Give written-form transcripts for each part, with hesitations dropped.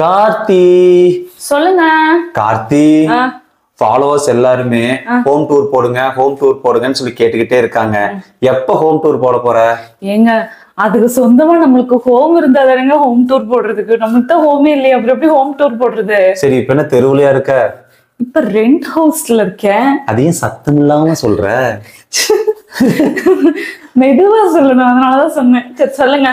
கார்த்தி சொல்லுங்க. கார்த்தி ஃபாலோவர்ஸ் எல்லாருமே home tour போடுங்கன்னு சொல்லி கேட்டுக்கிட்டே இருக்காங்க. எப்ப ஹோம் டூர் போட போற? ஏங்க அதுக்கு சொந்தமா நம்மளுக்கு ஹோம் இருந்தா தானங்க ஹோம் டூர் போடுறதுக்கு. நம்மளுக்கு தான் ஹோமே இல்லையா, அப்புறம் எப்படி ஹோம் டூர் போடுறது? சரி, இப்ப என்ன தெருவுலையா இருக்க? இப்ப ரெண்ட் ஹவுஸ்ல இருக்கேன். அதையும் சத்தம் இல்லாம சொல்ற? மெதுவா சொல்லணும், அதனாலதான் சொன்னேன். சரி சொல்லுங்க.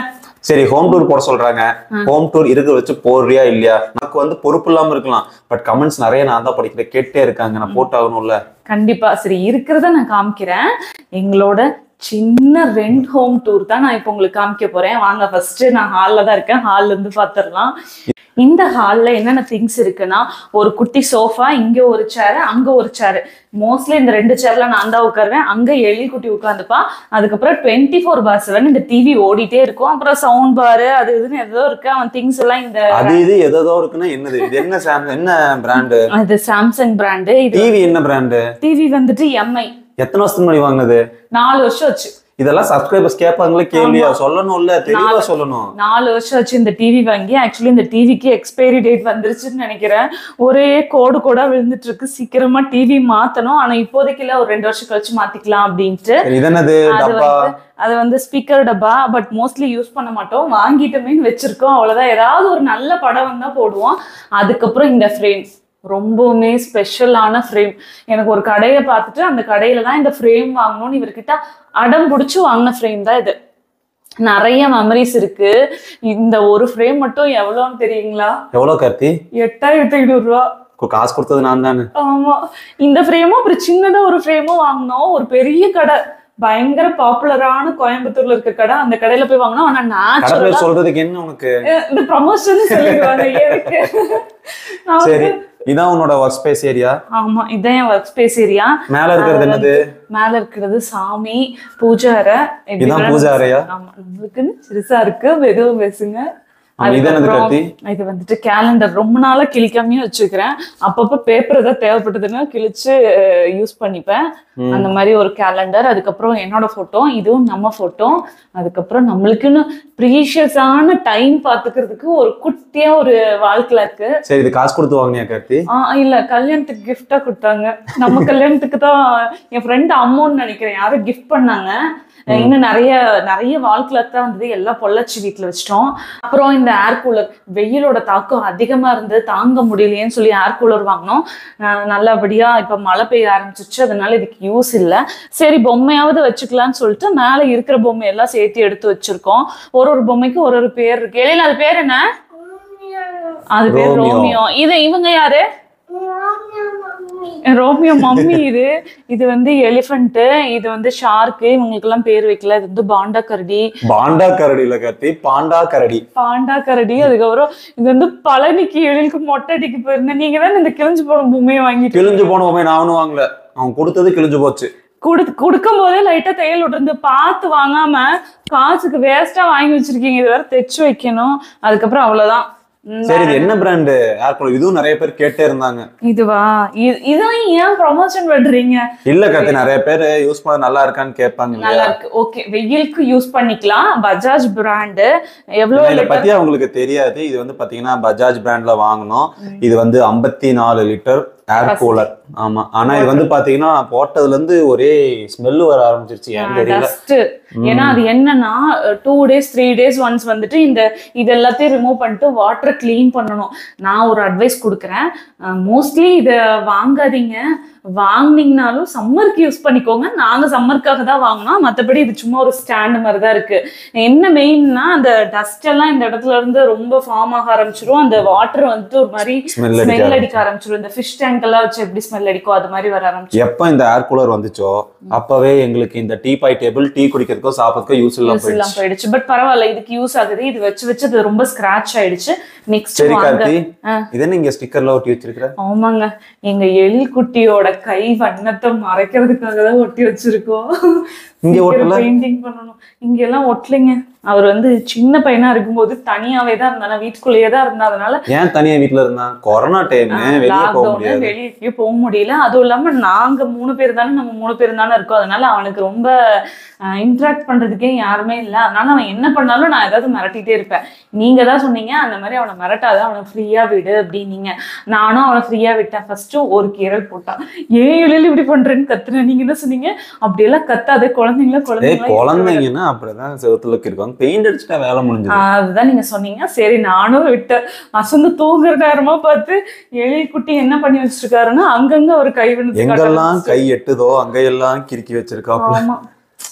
சரி, ஹோம் டூர் போட சொல்றாங்க. ஹோம் டூர் இருக்க வச்சு போடுறியா இல்லையா? நமக்கு வந்து பொறுப்பு இல்லாம இருக்கலாம், பட் கமெண்ட்ஸ் நிறைய நான் தான் படிக்கிறேன், கேட்டே இருக்காங்க, நான் போட்டாகணும்ல. கண்டிப்பா. சரி, இருக்கிறத நான் காமிக்கிறேன். எங்களோட சின்ன ரெண்ட் ஹோம் டூர் தான் நான் இப்போ உங்களுக்கு காமிக்க போறேன். வாங்க, ஃபர்ஸ்ட் நான் ஹால்ல தான் இருக்கேன். ஹால்ல இருந்து பாத்துடலாம். இந்த ஹால்ல என்னென்ன திங்ஸ் இருக்குன்னா, ஒரு குட்டி சோஃபா, இங்க ஒரு சேர், அங்க ஒரு சேர். மோஸ்ட்லி இந்த ரெண்டு சேர்ல நான் தான் உட்காருவேன். அங்க எழில் குட்டி உட்காந்துப்பா. அதுக்கப்புறம் 24/7 இந்த டிவி ஓடிட்டே இருக்கும். அப்புறம் சவுண்ட் பாரு அது இதுன்னு ஏதோ இருக்கு. அவன் திங்ஸ் எல்லாம் இந்த அது இது ஏதோ இருக்குன்னா என்னது இது? என்ன பிராண்ட்? அது சாம்சங் பிராண்டு. டிவி என்ன பிராண்டு? டிவி வந்துட்டு எம்ஐ. எத்தனை வருஷத்துக்கு முன்னாடி வாங்கினது? 4 வருஷம் ஆச்சு. இதெல்லாம் சப்ஸ்கிரைபர்ஸ் கேட்பாங்களே, கேள்வியா சொல்லணும்ல, தெளிவா சொல்லணும். 4 வருஷம் ஆச்சு இந்த டிவி வாங்கி. ஆக்சுவலி இந்த டிவிக்கு எக்ஸ்பைரி டேட் வந்துருச்சுன்னு நினைக்கிறேன். ஒரே கோடா விழுந்துட்டு இருக்கு. சீக்கிரமா டிவி மாத்தணும். ஆனா இப்போதைக்கு இல்ல, ஒரு 2 வருஷம் கழிச்சு மாத்திக்கலாம் அப்படின்ட்டு. அது வந்து ஸ்பீக்கர் டப்பா. பட் மோஸ்ட்லி யூஸ் பண்ண மாட்டோம். வாங்கிட்டோமே வச்சிருக்கோம், அவ்வளவுதான். ஏதாவது ஒரு நல்ல படம் வந்தா போடுவோம். அதுக்கப்புறம் இந்த ஃப்ரேம் ரொம்பவுமே ஸ்பெஷலான ஃப்ரேம். எனக்கு ஒரு கடையை பார்த்துட்டு அந்த கடையில தான் இந்த ஃப்ரேம் வாங்கணும்னு இவர்கிட்ட அடம் பிடிச்சி வாங்கின ஃப்ரேம் தான் இது. நிறைய மெமரிஸ் இருக்கு. இந்த ஒரு ஃப்ரேம் மட்டும் எவ்வளோன்னு தெரியுங்களா? எவ்வளவு கார்த்தி? 8500 ரூபா. காசு கொடுத்தது நான் தானே. ஆமா, இந்த ஃப்ரேமும் அப்புறம் சின்னதா ஒரு ஃப்ரேமும் வாங்கினோம். ஒரு பெரிய கடை, பயங்கர பாப்புலரான கோயம்புத்தூர்ல இருக்க கடை. அந்த கடையில போய் வாங்கினோம். ஆனா நான் சொல்றதுக்கு என்ன உனக்கு இந்த ப்ரமோஷன் சொல்லிடுவாங்க. சரி, இதான் உன்னோட ஒர்க் ஸ்பேஸ் ஏரியா? ஆமா, இதான் என் ஒர்க் ஸ்பேஸ் ஏரியா. மேல இருக்கிறது என்னது? மேல இருக்கிறது சாமி பூஜை அறை. இதான் பூஜை அறையா? ஆமா, நம்மளுக்குன்னு சிறுசா இருக்கு. மெதுவா பேசுங்க. இது வந்துட்டு கேலண்டர். ரொம்ப நாளா கிழிக்காமையும் வச்சுக்கிறேன். அப்பப்ப பேப்பர் ஏதாவது தேவைப்பட்டதுன்னா கிழிச்சு யூஸ் பண்ணிப்பேன். அந்த மாதிரி ஒரு கேலண்டர். அதுக்கப்புறம் என்னோட போட்டோ, இதுவும் நம்ம போட்டோ. அதுக்கப்புறம் நம்மளுக்குன்னு ப்ரீஷியஸான டைம் பாத்துக்கிறதுக்கு ஒரு குட்டியா ஒரு வாழ்க்கை இருக்கு. சரி, இது காசு கொடுத்து வாங்கினியா கார்த்தி? இல்ல, கல்யாணத்துக்கு கிஃப்டா கொடுத்தாங்க. நம்ம கல்யாணத்துக்கு தான் என் ஃப்ரெண்ட் அம்மோன்னு நினைக்கிறேன், யாரும் கிஃப்ட் பண்ணாங்க. இன்னும் நிறைய வாழ்க்கையில தான் வந்தது. எல்லாம் பொள்ளாச்சி வீட்டுல வச்சிட்டோம். அப்புறம் இந்த ஏர் கூலர், வெயிலோட தாக்கம் அதிகமா இருந்து தாங்க முடியலையேன்னு சொல்லி ஏர் கூலர் வாங்கினோம். நல்லபடியா இப்ப மழை பெய்ய ஆரம்பிச்சிருச்சு, அதனால இதுக்கு யூஸ் இல்லை. சரி, பொம்மையாவது வச்சுக்கலாம்னு சொல்லிட்டு மேல இருக்கிற பொம்மை எல்லாம் சேர்த்து எடுத்து வச்சிருக்கோம். ஒரு பொம்மைக்கு ஒரு பேர் இருக்கு. இடையில அது பேர் என்ன? அது பேர் ரோமியோ. இவங்க யாரு? Romeo mummy. இது வந்து எலிஃபண்ட், இது வந்து ஷார்க்கு. இவங்களுக்கு எல்லாம் பேர் வைக்கல. இது வந்து பாண்டா கரடி. பாண்டா கரடி இல்ல கார்த்தி, பாண்டா கரடி. அதுக்கப்புறம் இது வந்து பழனிக்கு எழிலுக்கு மொட்டை அடிக்கு போயிருந்தேன். நீங்க தான் இந்த கிழிஞ்சு போன பொம்மையை வாங்கிட்டு. கிழிஞ்சு போன பொம்மை நானும் வாங்கல, அவன் கொடுத்தது கிழிஞ்சு போச்சு. கொடுக்கும் போதே லைட்டா தையல் விட்டுருந்து. பார்த்து வாங்காம காசுக்கு வேஸ்டா வாங்கி வச்சிருக்கீங்க. இது வேற தைச்சு வைக்கணும். அதுக்கப்புறம் அவ்வளவுதான். சரி, இது என்ன பிராண்ட் ஏர் கூலர்? இதுவும் நிறைய பேர் கேட்டே இருந்தாங்க. இதுவா? இதான் ஏன் ப்ரமோஷன் பண்றீங்க? இல்ல கார்த்தி, நிறைய பேர் யூஸ் பண்ண நல்லா இருக்கான்னு கேட்பாங்க. நல்லா இருக்கு, ஓகே, வெயிலுக்கு யூஸ் பண்ணிக்கலாம். பஜாஜ் பிராண்ட். எவ்வளவு இதை பத்தி அவங்களுக்கு தெரியாது. இது வந்து பாத்தீங்கன்னா பஜாஜ் பிராண்ட்ல வாங்கணும். இது வந்து 54 லிட்டர் ஏர் கூலர். ஆமா, ஆனா இது வந்து பாத்தீங்கன்னா போட்டதுல இருந்து ஒரே ஸ்மெல் வர ஆரம்பிச்சிருச்சு. ஏன் தெரியல. ஏன்னா அது என்னன்னா 2 days 3 days ஒன்ஸ் வந்துட்டு இது எல்லாத்தையும் ரிமூவ் பண்ணிட்டு வாட்டர் கிளீன் பண்ணணும். நான் ஒரு அட்வைஸ் கொடுக்குறேன். மோஸ்ட்லி இதை வாங்காதீங்க. வாங்கினீங்கனாலும் சம்மருக்கு யூஸ் பண்ணிக்கோங்க. நாங்க சம்மருக்காக தான் வாங்கினோம். மற்றபடி இது சும்மா ஒரு ஸ்டாண்ட் மாதிரி தான் இருக்கு. என்ன மெயின்னா, அந்த டஸ்ட் எல்லாம் இந்த இடத்துல இருந்து ரொம்ப ஃபார்ம் ஆக ஆரம்பிச்சிடும். அந்த வாட்டர் வந்துட்டு ஒரு மாதிரி ஸ்மெல் அடிக்க ஆரம்பிச்சிடும். இந்த ஃபிஷ் டேங்க் எல்லாம் வச்சு எப்படி ஸ்மெல் அடிக்கும் அது மாதிரி வர ஆரம்பிச்சு. எப்ப இந்த ஏர் கூலர் வந்துச்சோ அப்பவே எங்களுக்கு இந்த tea boy table, tea குடிக்கிறதுக்கோ சாப்பிட்றதுக்கோ use இல்லாம போயிடுச்சு. பட் பரவாயில்ல, இதுக்கு யூஸ் ஆகுது. இது வச்சு அது ரொம்ப ஸ்கிராட்ச் ஆயிடுச்சு. நெக்ஸ்ட் இது என்ன இங்க ஸ்டிக்கர்ல ஒட்டி வச்சிருக்க? ஆமாங்க, எங்க எழில் குட்டியோட கை வண்ணத்தை மறைக்கிறதுக்காக தான் ஒட்டி வச்சிருக்கோம். பெயிண்டிங் பண்ணணும். இங்க எல்லாம் ஒட்டலைங்க. அவர் வந்து சின்ன பையனா இருக்கும்போது தனியாவே தான் இருந்தா, வீட்டுக்குள்ளேயே தான் இருந்தா. அதனால ஏன் தனியா வீட்டுல இருந்தா? கொரோனா டைம், வெளியே போக முடியல. அதுவும் இல்லாம நாங்க 3 பேர் தானே, நம்ம 3 பேர் தானே இருக்கோம். அதனால அவனுக்கு ரொம்ப இன்ட்ராக்ட் பண்றதுக்கே யாருமே இல்லை. அதனால அவன் என்ன பண்ணாலும் நான் ஏதாவது மிரட்டிட்டே இருப்பேன். நீங்க தான் சொன்னீங்க அந்த மாதிரி அவனை மிரட்டாத, அவனை ஃப்ரீயா விடு அப்படின்னீங்க. நானும் அவனை ஃப்ரீயா விட்டேன். ஃபர்ஸ்ட் ஒரு கீரல் போட்டான். ஏன் இடையில இப்படி பண்றேன்னு கத்துனேன். நீங்க என்ன சொன்னீங்க? அப்படியெல்லாம் கத்தாது, குழந்தைங்கன்னா அப்படிதான் செவத்துல இருக்காங்க, பெயிண்ட் அடிச்சுட்டா வேலை முடிஞ்சது. அதுதான் நீங்க சொன்னீங்க. சரி நானும் விட்டேன். அசந்து தூங்குற நேரமா பார்த்து எழில் குட்டி என்ன பண்ணி வச்சிருக்காருன்னா அங்கங்க ஒரு கை விழுந்து, எங்கெல்லாம் கை எட்டுதோ அங்கெல்லாம் கிறுக்கி வச்சிருக்காங்க.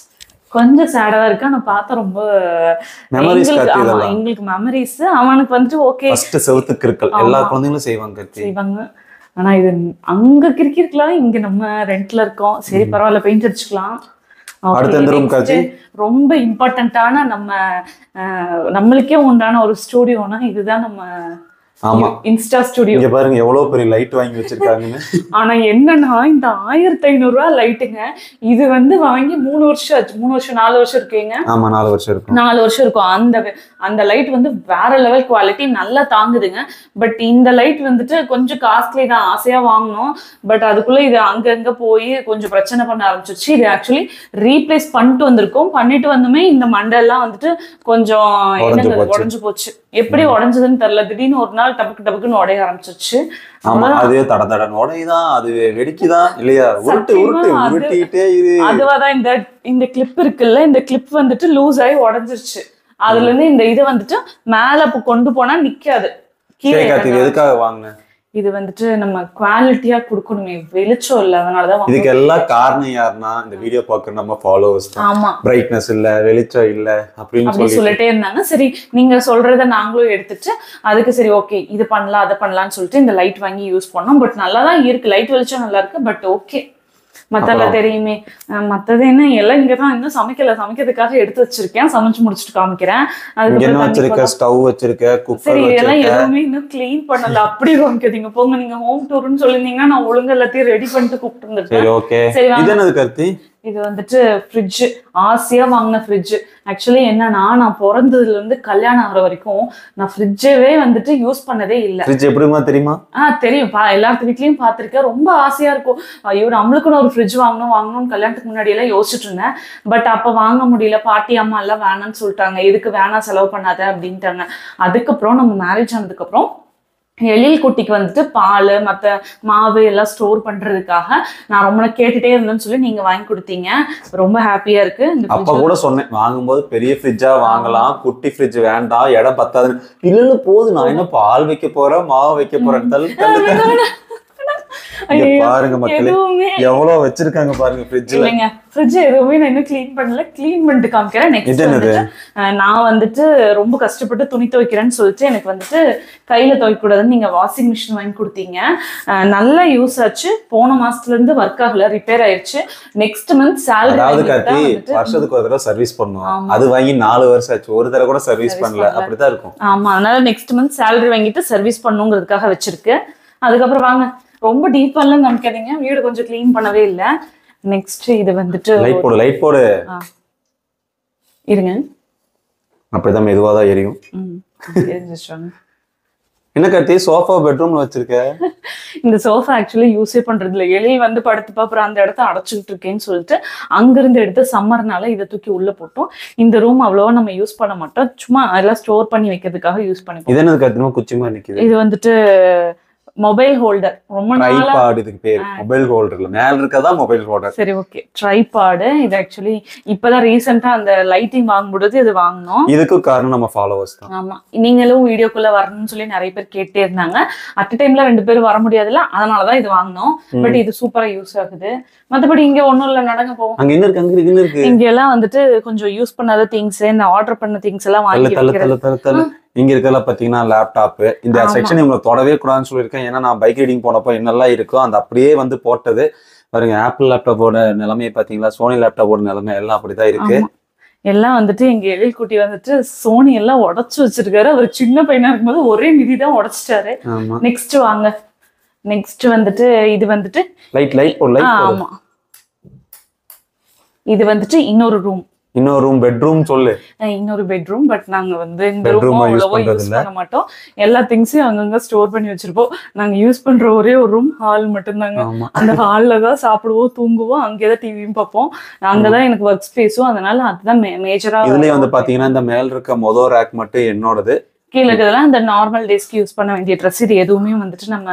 கொஞ்சம் சேடா இருக்கு. ஆனா பார்த்தா ரொம்ப எங்களுக்கு மெமரிஸ். அவனுக்கு வந்துட்டு ஓகே செவத்து கிறுக்கல் எல்லா குழந்தைங்களும் செய்வாங்க. ஆனா இது அங்க கிறுக்கி இருக்கலாம், இங்க நம்ம ரெண்ட்ல இருக்கோம். சரி பரவாயில்ல, பெயிண்ட் அடிச்சுக்கலாம். ரொம்ப இம்பார்ட்டன்டான நம்மளுக்கே உண்டான ஒரு ஸ்டூடியோனா இதுதான். நம்ம ஆமா இன்ஸ்டா ஸ்டுடியோ. இங்க பாருங்க எவ்வளவு பெரிய லைட் வாங்கி வச்சிருக்காங்க. ஆனா என்னன்னா இந்த 1500 ரூபாய் லைட்டுங்க, இது வந்து வாங்கி 3 வருஷம் ஆச்சு. 3 வருஷம் 4 வருஷம் இருக்குங்க. ஆமா 4 வருஷம் இருக்கும். 4 வருஷம் இருக்கும். அந்த லைட் வந்து வேற லெவல் குவாலிட்டி, நல்லா தாங்குதுங்க. பட் இந்த லைட் வந்துட்டு கொஞ்சம் காஸ்ட்லி தான், ஆசையா வாங்கணும். பட் அதுக்குள்ள இது அங்கங்க போய் கொஞ்சம் பிரச்சனை பண்ண ஆரம்பிச்சிருச்சு. இது ஆக்சுவலி ரீப்ளேஸ் பண்ணிட்டு வந்திருக்கோம். பண்ணிட்டு வந்துமே இந்த மண்டெல்லாம் வந்துட்டு கொஞ்சம் உடஞ்சு போச்சு. எப்படி உடஞ்சதுன்னு தெரியல. திடீர்னு ஒரு நாள் டபக்குன்னு உடைய ஆரம்பிச்சிருச்சு. அது தடதடன் உடையதான், அது வெடிக்குதான் இல்லையா, உருட்டிட்டே இரு. அதுவாதான் இந்த கிளிப் இருக்குல்ல, இந்த கிளிப் வந்துட்டு லூஸ் ஆகி உடஞ்சிருச்சு. அதுல இருந்து இந்த இதை வந்துட்டு மேல கொண்டு போனா நிக்காது. எதுக்காக வாங்கினேன்? இது வந்துட்டு நம்ம குவாலிட்டியா கொடுக்கணுமே, வெளிச்சம் இல்ல, அதனாலதான். இதுக்கு எல்லாம் காரணம் யாருன்னா இந்த வீடியோ பாக்குற நம்ம ஃபாலோவர்ஸ் தான். ஆமா, பிரைட்னஸ் இல்ல, வெளிச்சம் இல்ல அப்படின்னு சொல்லிட்டே இருந்தாங்க. சரி நீங்க சொல்றத நாங்களும் எடுத்துட்டு அதுக்கு சரி ஓகே இது பண்ணலாம் அதை பண்ணலாம்னு சொல்லிட்டு இந்த லைட் வாங்கி யூஸ் பண்ணோம். பட் நல்லாதான் இருக்கு, லைட் வெளிச்சம் நல்லா இருக்கு. பட் ஓகே, மத்தெல்லாம் தெரியுமே. மத்தது என்ன எல்லாம் இங்கதான் இன்னும் சமைக்கிறதுக்காக எடுத்து வச்சிருக்கேன். சமைச்சு முடிச்சுட்டு காமிக்கிறேன். சரி இதெல்லாம் எதுவுமே இன்னும் கிளீன் பண்ணல. அப்படி காமிக்காதீங்க போங்க. நீங்க ஹோம் டூர்னு சொல்லிருந்தீங்கன்னா நான் ஒழுங்கு எல்லாத்தையும் ரெடி பண்ணிட்டு கூப்பிட்டு இருந்திருக்கேன். இது வந்துட்டு ஃப்ரிட்ஜ், ஆசையா வாங்கின ஃப்ரிட்ஜ். ஆக்சுவலி என்னன்னா நான் பிறந்ததுல இருந்து கல்யாணம் ஆகிற வரைக்கும் நான் ஃப்ரிட்ஜவே வந்துட்டு யூஸ் பண்ணதே இல்லை. எப்படிமா தெரியுமா? தெரியும், எல்லாத்து வீட்லயும் பார்த்திருக்கேன். ரொம்ப ஆசையா இருக்கும், ஐயோ நம்மளுக்குன்னு ஒரு ஃப்ரிட்ஜ் வாங்கணும்னு கல்யாணத்துக்கு முன்னாடி எல்லாம் யோசிச்சுட்டு இருந்தேன். பட் அப்ப வாங்க முடியல. பாட்டி அம்மா எல்லாம் வேணான்னு சொல்லிட்டாங்க. எதுக்கு வேணாம், செலவு பண்ணாத அப்படின்ட்டாங்க. அதுக்கப்புறம் நம்ம மேரேஜ் ஆனதுக்கு அப்புறம் எழில் குட்டிக்கு வந்துட்டு பால் மற்ற மாவு எல்லாம் ஸ்டோர் பண்றதுக்காக நான் ரொம்ப கேட்டுட்டே இருந்தேன்னு சொல்லி நீங்க வாங்கி கொடுத்தீங்க. ரொம்ப ஹாப்பியா இருக்கு. அப்ப கூட சொன்னேன் வாங்கும்போது பெரிய ஃப்ரிட்ஜா வாங்கலாம், குட்டி ஃப்ரிட்ஜ் வேண்டாம், இடம் பத்தாது. இல்லன்னு போது, நான் என்ன பால் வைக்க போறேன் மாவு வைக்க போறேன். பாருங்க மக்களே எவ்வளவு வச்சிருக்காங்க பாருங்க ஃப்ரிட்ஜ்ல. ஃப்ரிட்ஜ் எதுவுமே நான் இன்னும் க்ளீன் பண்ணல. க்ளீன் பண்ணிட்டு காமிக்கிறேன். நெக்ஸ்ட் நான் வந்துட்டு ரொம்ப கஷ்டப்பட்டு துணி துவைக்கிறேன்னு சொல்லிட்டு எனக்கு வந்துட்டு கையில துவைக்க கூடாதுன்னு நீங்க வாஷிங் மிஷின் வாங்கி கொடுத்தீங்க. நல்லா யூஸ் ஆச்சு. போன மாசத்துல இருந்து ஒர்க் ஆகல, ரிப்பேர் ஆயிடுச்சு. நெக்ஸ்ட் மந்த் சேலரி வருஷத்துக்கு ஒரு தடவை சர்வீஸ் பண்ணுவோம். அது வாங்கி 4 வருஷம் ஆச்சு, ஒரு தடவை கூட சர்வீஸ் பண்ணல. அப்படிதான் இருக்கும். ஆமா, அதனால நெக்ஸ்ட் மந்த் சேலரி வாங்கிட்டு சர்வீஸ் பண்ணுங்கிறதுக்காக வச்சிருக்கு. அதுக்கப்புறம் வாங்க, ரொம்ப டீப்பா எல்லாம் காமிக்காதீங்க, வீடு கொஞ்சம் கிளீன் பண்ணவே இல்லை. நெக்ஸ்ட் இது வந்துட்டு லைட் போடு இருங்க, அப்படிதான் மெதுவா தான் எரியும். என்ன கட்டி சோஃபா பெட்ரூம்ல வச்சிருக்க? இந்த சோஃபா ஆக்சுவலி யூஸே பண்றது இல்லை. எழில் வந்து படுத்துப்பா, அப்புறம் அந்த இடத்த அடைச்சுக்கிட்டு இருக்கேன்னு சொல்லிட்டு அங்கிருந்து எடுத்து சம்மர்னால இதை தூக்கி உள்ள போட்டோம். இந்த ரூம் அவ்வளவா நம்ம யூஸ் பண்ண மாட்டோம், சும்மா அதெல்லாம் ஸ்டோர் பண்ணி வைக்கிறதுக்காக யூஸ் பண்ணிப்போம். இது என்னது கத்திரமா குச்சிமா நிக்குது? இது வந்துட்டு மொபைல் ஹோல்டர். ரொம்ப ட்ரைபாட் இதுக்கு பேர். மொபைல் ஹோல்டர்ல மேல இருக்கதா மொபைல் ஹோல்டர். சரி ஓகே, ட்ரைபாட். இது ஆக்சுவலி இப்பதான் ரீசெண்டா அந்த லைட்டிங் வாங்கும்போது இது வாங்கணும். இதுக்கு காரணம் நம்ம ஃபாலோவர்ஸ் தான். ஆமா, நீங்களும் வீடியோக்குள்ள வரணும்னு சொல்லி நிறைய பேர் கேட்டே இருந்தாங்க. அட் டைம்ல 2 பேரும் வர முடியாதுல்ல, அதனாலதான் இது வாங்கினோம். பட் இது சூப்பரா யூஸ் ஆகுது. மத்தபடி இங்க ஒண்ணும் இல்ல, நடங்க போவோம். அங்க என்ன இருக்கு? இங்க எல்லாம் வந்துட்டு கொஞ்சம் யூஸ் பண்ணாத திங்ஸ், இந்த ஆர்டர் பண்ண திங்ஸ் எல்லாம் வாங்கி இங்க இருக்கல பாத்தீங்கன்னா லேப்டாப். இந்த செக்ஷன் இவங்க தொடவே கூடாதுன்னு சொல்லியிருக்கேன். ஏன்னா நான் பைக் ரைடிங் போனப்போ என்னெல்லாம் இருக்கோ அந்த அப்படியே வந்து போட்டது பாருங்க. ஆப்பிள் லேப்டாப்போட நிலைமையை பாத்தீங்களா, சோனி லேப்டாப்போட நிலைமை எல்லாம் அப்படிதான் இருக்கு. எல்லாம் வந்துட்டு எங்க எழில் குட்டி வந்துட்டு சோனி எல்லாம் உடைச்சு வச்சிருக்காரு. அவர் சின்ன பையனா இருக்கும்போது ஒரே மிதிதான் உடைச்சிட்டாரு. நெக்ஸ்ட் வாங்க. நெக்ஸ்ட் வந்துட்டு இது வந்துட்டு லைட். ஆமா, இது வந்துட்டு இன்னொரு ரூம். இன்னொரு ரூம் பெட்ரூம் சொல்லு. இன்னொரு பெட்ரூம். பட் நாங்க வந்து இந்த Bedroom ரூம் use அவ்வளவா பண்றது யூஸ் இல்ல. பண்ண மாட்டோம். எல்லா திங்ஸையும் அங்கங்க ஸ்டோர் பண்ணி வச்சிருப்போம். நாங்க யூஸ் பண்ற ஒரே ஒரு ரூம் ஹால் மட்டும்தாங்க. ஆமா. அந்த ஹால்ல தான் சாப்பிடுவோம், தூங்குவோம், அங்கேதான் டிவியும் பார்ப்போம். அங்கதான் எனக்கு ஒர்க் ஸ்பேஸும், அதனால அதுதான் மேஜரா. இதுலயே வந்து பாத்தீங்கன்னா இந்த மேல் இருக்க மொதல் ரேக் மட்டும் என்னோடது. கீழே இருக்கிறதெல்லாம் இந்த நார்மல் டேஸ்க்கு யூஸ் பண்ண வேண்டிய ட்ரெஸ். இது எதுவுமே வந்துட்டு நம்ம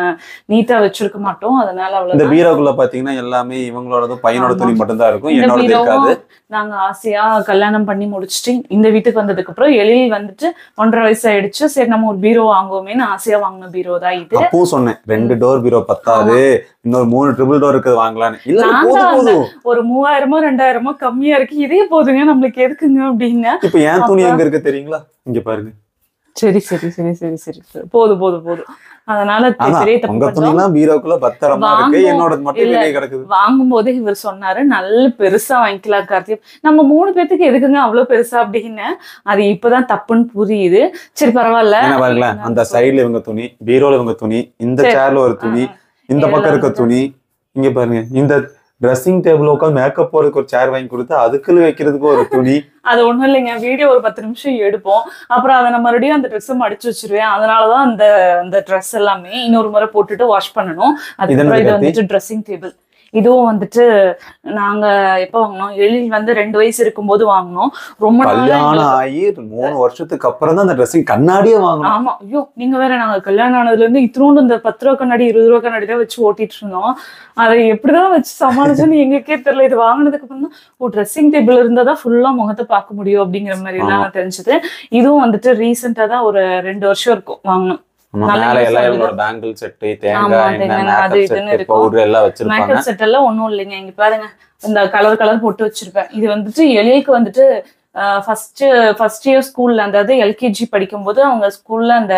நீட்டா வச்சிருக்க மாட்டோம். அதனால இந்த அவ்வளவுதான். பீரோக்குள்ள பாத்தீங்கன்னா எல்லாமே இவங்களோடதும் பையனோட ஆமா. துணி மட்டும் தான் இருக்கும், இந்த என்னோடது இருக்காது. பீரோவும் நாங்க ஆசையா கல்யாணம் பண்ணி முடிச்சுட்டு இந்த வீட்டுக்கு வந்ததுக்கு அப்புறம் எழில் வந்துட்டு 1.5 வயசு ஆயிடுச்சு. சரி நம்ம ஒரு பீரோ வாங்குவோமேன்னு ஆசையா வாங்கின பீரோ தான் இது. அப்பவும் சொன்னேன் 2 டோர் பீரோ பத்தாது, இன்னொரு 3 ட்ரிபிள் டோர் இருக்குது வாங்கலான்னு. இல்ல நான் போதும் தான் போதும். ஒரு 3000மோ 2000மோ கம்மியா இருக்கு, இதே போதுங்க நம்மளுக்கு எதுக்குங்க அப்படின்னு. இப்ப என் துணி எங்க இருக்கு தெரியுங்களா? இங்க பாருங்க. சரி சரி சரி சரி சரி சரி. போதும் போதும் போதும். அதனால பெரிய தப்பு உங்க துணி பண்ணோம். எல்லாம் பீரோக்குள்ள பத்திரமா இருக்கு, என்னோட மட்டும் இல்ல, வெளியே கிடக்குது. வாங்கும் போதே இவர் சொன்னாரு நல்ல பெருசா வாங்கிக்கலாம் கார்த்திக், நம்ம 3 பேத்துக்கு எதுக்குங்க அவ்வளவு பெருசா அப்படின்னு. அது இப்பதான் தப்புன்னு புரியுது. சரி பரவாயில்ல. என்ன பாருங்களேன், அந்த சைடுல இவங்க துணி, பீரோல இவங்க துணி, இந்த சரி. சேர்ல ஒரு துணி, இந்த பக்கம் எல்லாம் இருக்க துணி, இங்க பாருங்க இந்த ட்ரெஸ்ஸிங் டேபிள் உட்காந்து மேக்கப் போறதுக்கு ஒரு சேர் வாங்கி கொடுத்து அதுக்குள்ள வைக்கிறதுக்கு ஒரு துணி. அது ஒண்ணும் இல்லைங்க, வீடியோ ஒரு 10 நிமிஷம் எடுப்போம், அப்புறம் அதை நான் மறுபடியும் அந்த ட்ரெஸ் மடிச்சு வச்சிருவேன். அதனாலதான் அந்த அந்த ட்ரெஸ் எல்லாமே இன்னொரு முறை போட்டுட்டு வாஷ் பண்ணணும். அதுக்கப்புறம் இது வந்துட்டு ட்ரெஸ்ஸிங் டேபிள். இதுவும் வந்துட்டு நாங்க எப்ப வாங்கினோம், எழில் வந்து 2 வயசு இருக்கும்போது வாங்கினோம். ரொம்ப கல்யாணம் ஆகி 3 வருஷத்துக்கு அப்புறம் தான் அந்த ட்ரெஸ்ஸிங் கண்ணாடியே வாங்கணும். ஆமா. ஐயோ நீங்க வேற, நாங்க கல்யாணம் ஆனதுல இருந்து இத்தினோண்டு இந்த 10 ரூபா கண்ணாடி 20 ரூபா கண்ணாடி தான் வச்சு ஓட்டிட்டு இருந்தோம். அதை எப்படிதான் வச்சு சமாளிச்சோன்னு எங்களுக்கே தெரியல. இது வாங்கினதுக்கு அப்புறம் தான் ட்ரெஸ்ஸிங் டேபிள் இருந்தாதான் ஃபுல்லா முகத்தை பார்க்க முடியும் அப்படிங்கிற மாதிரி எல்லாம் தெரிஞ்சது. இதுவும் வந்துட்டு ரீசெண்டா தான் ஒரு 2 வருஷம் இருக்கும் வாங்கணும். பேங்கிள் செட், தேங்காய் எண்ணெய், பவுடர் எல்லாம் வச்சிருப்பாங்க. மேக்கப் செட் எல்லாம் ஒண்ணும் இல்லைங்க. இங்க பாருங்க, இந்த கலர் போட்டு வச்சிருப்பேன். இது வந்துட்டு எலிக்கு வந்துட்டு ஃபர்ஸ்ட் இயர் ஸ்கூல்ல, அதாவது எல்கேஜி படிக்கும்போது அவங்க ஸ்கூல்ல அந்த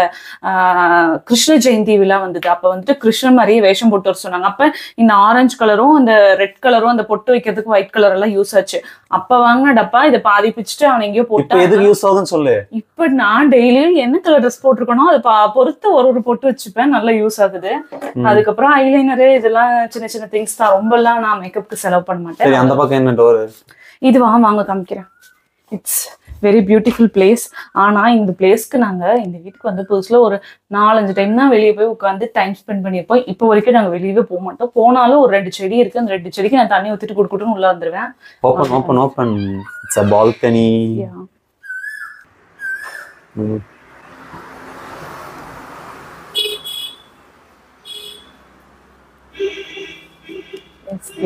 கிருஷ்ண ஜெயந்தி விழா வந்தது. அப்ப வந்துட்டு கிருஷ்ணன் மாதிரியே வேஷம் போட்டு வர சொன்னாங்க. அப்ப இந்த ஆரஞ்சு கலரும் அந்த ரெட் கலரும் அந்த பொட்டு வைக்கிறதுக்கு ஒயிட் கலர் எல்லாம் யூஸ் ஆச்சு. அப்ப வாங்கின டப்பா இதை பாதி பிச்சுட்டு அவன் எங்கேயோ போட்டான். எதுக்கு யூஸ் ஆகுதுன்னு சொல்லு. இப்ப நான் டெய்லியும் என்ன கலர் ட்ரெஸ் போட்டிருக்கணும் அதை பொறுத்து ஒரு பொட்டு வச்சுப்பேன், நல்லா யூஸ் ஆகுது. அதுக்கப்புறம் ஐலைனரு இதெல்லாம் சின்ன சின்ன திங்ஸ் தான், ரொம்ப எல்லாம் நான் மேக்கப்புக்கு செலவு பண்ண மாட்டேன். அந்த பக்கம் என்ன டோர்? இது வாங்க காமிக்கிறேன். It's very beautiful place. ஆனா இந்த பிளேஸ்க்கு நாங்க இந்த வீட்டுக்கு வந்து புதுசுல ஒரு 4-5 டைம் தான் வெளியே போய் உட்காந்து டைம் ஸ்பெண்ட் பண்ணியிருப்போம். இப்போ வரைக்கும் நாங்க வெளியவே போக மாட்டோம். போனாலும் ஒரு 2 செடி இருக்கு, அந்த 2 செடிக்கு நான் தண்ணி ஊத்திட்டு குடுக்குட்டுன்னு உள்ள வந்துருவேன். Open it's a balcony.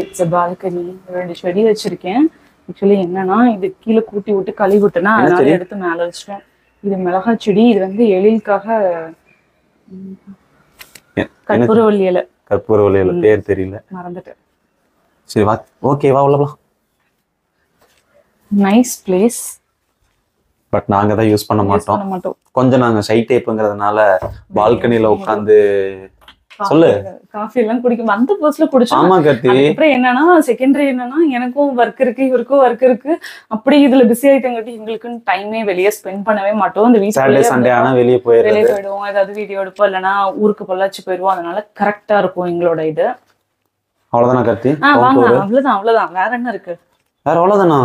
It's a balcony. 2 செடி வச்சிருக்கேன். ஆக்சுவலி என்னன்னா, இது கீழே கூட்டி விட்டு கழுவி விட்டுனா அதனால எடுத்து மேல வச்சிட்டேன். இது மிளகாய் செடி. இது வந்து எழிலுக்காக கற்பூரவள்ளி இலை. கற்பூரவள்ளி இலை பேர் தெரியல, மறந்துட்டேன். சரி வா, ஓகே வா உள்ள போலாம். Nice place. பட் நாங்க தான் யூஸ் பண்ண மாட்டோம். கொஞ்சம் நாங்க ஷை டைப்ங்கிறதுனால பால்கனில உட்காந்து சொல்லு காஃபி எல்லாம் குடிக்கும். அந்த புதுசுல குடிச்சோம். ஆமா கார்த்தி. அப்புறம் என்னன்னா செகண்டரி என்னன்னா, எனக்கும் ஒர்க் இருக்கு, இவருக்கும் ஒர்க் இருக்கு. அப்படி இதுல பிஸி ஆயிட்டங்காட்டி எங்களுக்குன்னு டைமே வெளியே ஸ்பெண்ட் பண்ணவே மாட்டோம். இந்த வீக் சண்டே ஆனா வெளியே போயிடுவோம். ஏதாவது வீடியோ எடுப்போம், இல்லைன்னா ஊருக்கு பொள்ளாச்சி போயிடுவோம். அதனால கரெக்டா இருக்கும் எங்களோட இது. அவ்வளவுதானா கார்த்தி? வாங்க, அவ்வளவுதான். வேற என்ன இருக்கு? வேற அவ்வளவுதானா?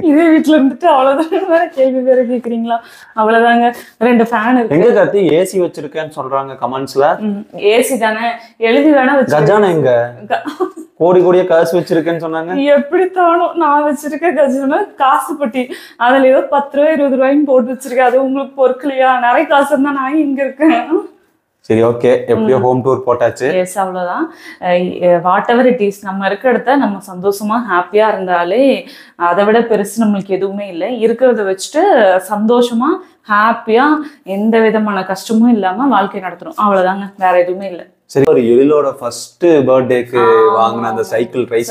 இதே வீட்டுல இருந்துட்டு அவ்வளவுதான் வேற கேள்வி வேற கேக்குறீங்களா? அவ்வளவுதாங்க. 2 ஃபேன் இருக்கு. எங்க கார்த்தி ஏசி வச்சிருக்கேன்னு சொல்றாங்க கமெண்ட்ஸ்ல. ஏசி தானே, எழுதி வேணா வச்சு. கஜானா எங்க? கோடியா காசு வச்சிருக்கேன்னு சொன்னாங்க. எப்படி தோணும்? நான் வச்சிருக்க கஜானா காசு பட்டி. அதுல ஏதோ 10 ரூபாய் 20 ரூபாய்ன்னு போட்டு வச்சிருக்கேன். அது உங்களுக்கு பொறுக்கலையா? நிறைய காசு இருந்தா நான் இங்க இருக்கேன். சரி ஓகே, எப்படியோ ஹோம் டூர் போட்டாச்சு. எஸ் அவ்வளோதான். வாட் எவர் இட் இஸ், நம்ம இருக்க இடத்த நம்ம சந்தோஷமா ஹாப்பியா இருந்தாலே அதை விட பெருசு நம்மளுக்கு எதுவுமே இல்லை. இருக்கிறத வச்சுட்டு சந்தோஷமா ஹாப்பியா எந்த விதமான கஷ்டமும் இல்லாம வாழ்க்கை நடத்தணும். அவ்வளவுதாங்க, வேற எதுவுமே இல்லை. சரி, ஒரு எழிலோட ஃபர்ஸ்ட் பர்த்டேக்கு வாங்கின அந்த சைக்கிள், ட்ரை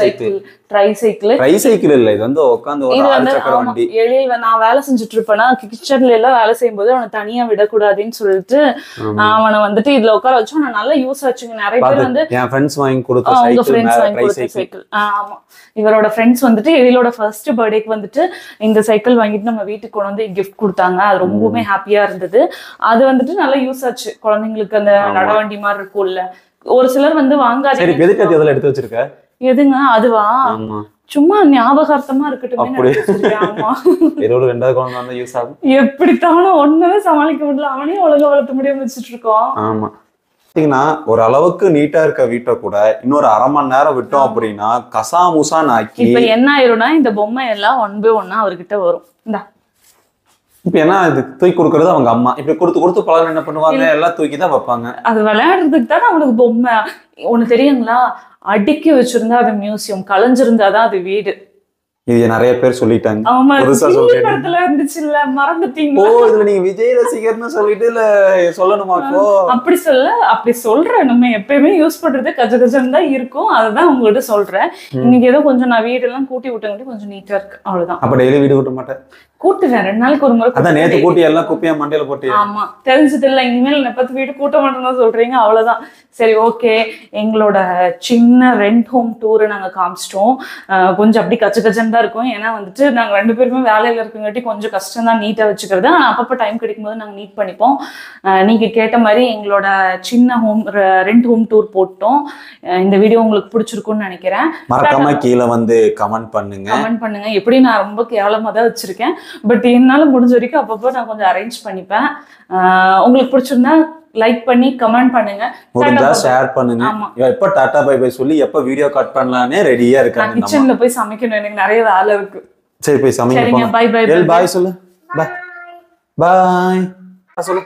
சைக்கிள் இல்ல, இது வந்து உட்காந்து ஒரு 6 சக்கர வண்டி. எழில் நான் வேலை செஞ்சுட்டு இருப்பேன்னா, கிச்சன்ல எல்லாம் வேலை செய்யும் போது அவனை தனியா விடக்கூடாதுன்னு சொல்லிட்டு அவனை வந்துட்டு இதுல உட்கார வச்சு அவனை நல்லா யூஸ் ஆச்சுங்க. நிறைய பேர் வந்து என் ஃப்ரெண்ட்ஸ் வாங்கி கொடுத்த சைக்கிள். ஆமா, இவரோட ஃப்ரெண்ட்ஸ் வந்துட்டு எழிலோட ஃபர்ஸ்ட் பர்த்டேக்கு வந்துட்டு இந்த சைக்கிள் வாங்கிட்டு நம்ம வீட்டுக்கு கொண்டு வந்து கிஃப்ட் கொடுத்தாங்க. அது ரொம்பவுமே ஹாப்பியா இருந்தது. அது வந்துட்டு நல்லா யூஸ் ஆச்சு. குழந்தைங்களுக்கு அந்த நடவண்டி மாதிரி இருக்கும்ல, ஒரு சிலர் வந்து வாங்காதீங்க. சரி, எதுக்கு அதெல்லாம் எடுத்து வச்சிருக்க? எதுங்க அதுவா? சும்மா ஞாபகார்த்தமா இருக்கட்டும். அப்படியே. ஆமா, ஏதோ ஒரு 2வது குழந்தை வந்து யூஸ் ஆகும். எப்படித்தானும் ஒண்ணுமே சமாளிக்க முடியல, அவனையும் ஒழுங்கா வளர்த்த முடியாம வச்சுட்டு இருக்கோம். ஆமா, பாத்தீங்கன்னா ஒரு அளவுக்கு நீட்டா இருக்க வீட்டை கூட இன்னொரு 1/2 மணி நேரம் விட்டோம் அப்படின்னா கசாமுசான்னு ஆக்கி. இப்ப என்ன ஆயிரும்னா இந்த பொம்மை எல்லாம் 1 by 1 அவர்கிட்ட வரும். இந்தா இப்ப என்ன இது தூக்கி கொடுக்கறது அவங்க அம்மா. இப்ப கொடுத்து பழகம் என்ன பண்ணுவாங்க, எல்லாம் தூக்கி தான் வைப்பாங்க. அது விளையாடுறதுக்கு தானே அவனுக்கு பொம்மை. ஒண்ணு தெரியுங்களா, அடுக்கி வச்சிருந்தா அது மியூசியம், கலைஞ்சிருந்தாதான் அது வீடு. இது நிறைய பேர் சொல்லிட்டாங்க. ஆமா, புதுசா டிவி சொல்றேன். படத்துல இருந்துச்சுல்ல, மறந்துட்டீங்க. ஓ, இதுல நீங்க விஜய் ரசிகர்னு சொல்லிட்டு இல்ல சொல்லணுமா? அப்படி சொல்றேன். நம்ம எப்பயுமே யூஸ் பண்றது கஜகஜன்னு தான் இருக்கும், அதுதான் உங்ககிட்ட சொல்றேன். இன்னைக்கு ஏதோ கொஞ்சம் நான் வீடெல்லாம் கூட்டி விட்டங்காட்டி கொஞ்சம் நீட்டா இருக்கு, அவ்வளவுதான். அப்ப டெய்லி வீடு கூட்ட மாட்டேன்? கூட்டுவேன், 2 நாளைக்கு ஒரு முறை. அதான் நேத்து கூட்டி எல்லாம் குப்பையா மண்டையில போட்டு. ஆமா, தெரிஞ்சது இல்ல. இனிமேல் என்ன பார்த்து வீடு கூட்ட மாட்டேன்னு சொல்றீங்க, அவ்வளவுதான். சரி, ஓகே. எங்களோட சின்ன ரெண்ட் ஹோம் டூரை நாங்க காமிச்சிட்டோம். கொஞ்சம் அப்படி கச்சகச்சன்னு தான் இருக்கும். ஏன்னா வந்துட்டு நாங்க 2 பேருமே வேலையில இருக்கங்காட்டி கொஞ்சம் கஷ்டம் தான் நீட்டா வச்சுக்கிறது. ஆனா அப்பப்போ டைம் கிடைக்கும் போது நாங்க நீட் பண்ணிப்போம். நீங்க கேட்ட மாதிரி எங்களோட சின்ன ரெண்ட் ஹோம் டூர் போட்டோம். இந்த வீடியோ உங்களுக்கு பிடிச்சிருக்கும்னு நினைக்கிறேன். மறக்காம கீழே வந்து கமெண்ட் பண்ணுங்க. எப்படி நான் ரொம்ப கேவலமா தான் வச்சிருக்கேன், பட் என்னால முடிஞ்ச வரைக்கும் அப்பப்போ நான் கொஞ்சம் அரேஞ்ச் பண்ணிப்பேன். உங்களுக்கு பிடிச்சிருந்தா லைக் பண்ணி கமெண்ட் பண்ணுங்க, முடிஞ்சா ஷேர் பண்ணுங்க. எப்ப டாடா பை பை சொல்லி எப்ப வீடியோ கட் பண்ணலானே ரெடியா இருக்காங்க. கிச்சன்ல போய் சமைக்கணும், எனக்கு நிறைய வேலை இருக்கு. சரி, போய் சமைங்க. By by. பாய் சொல்லு. பாய் சொல்லு.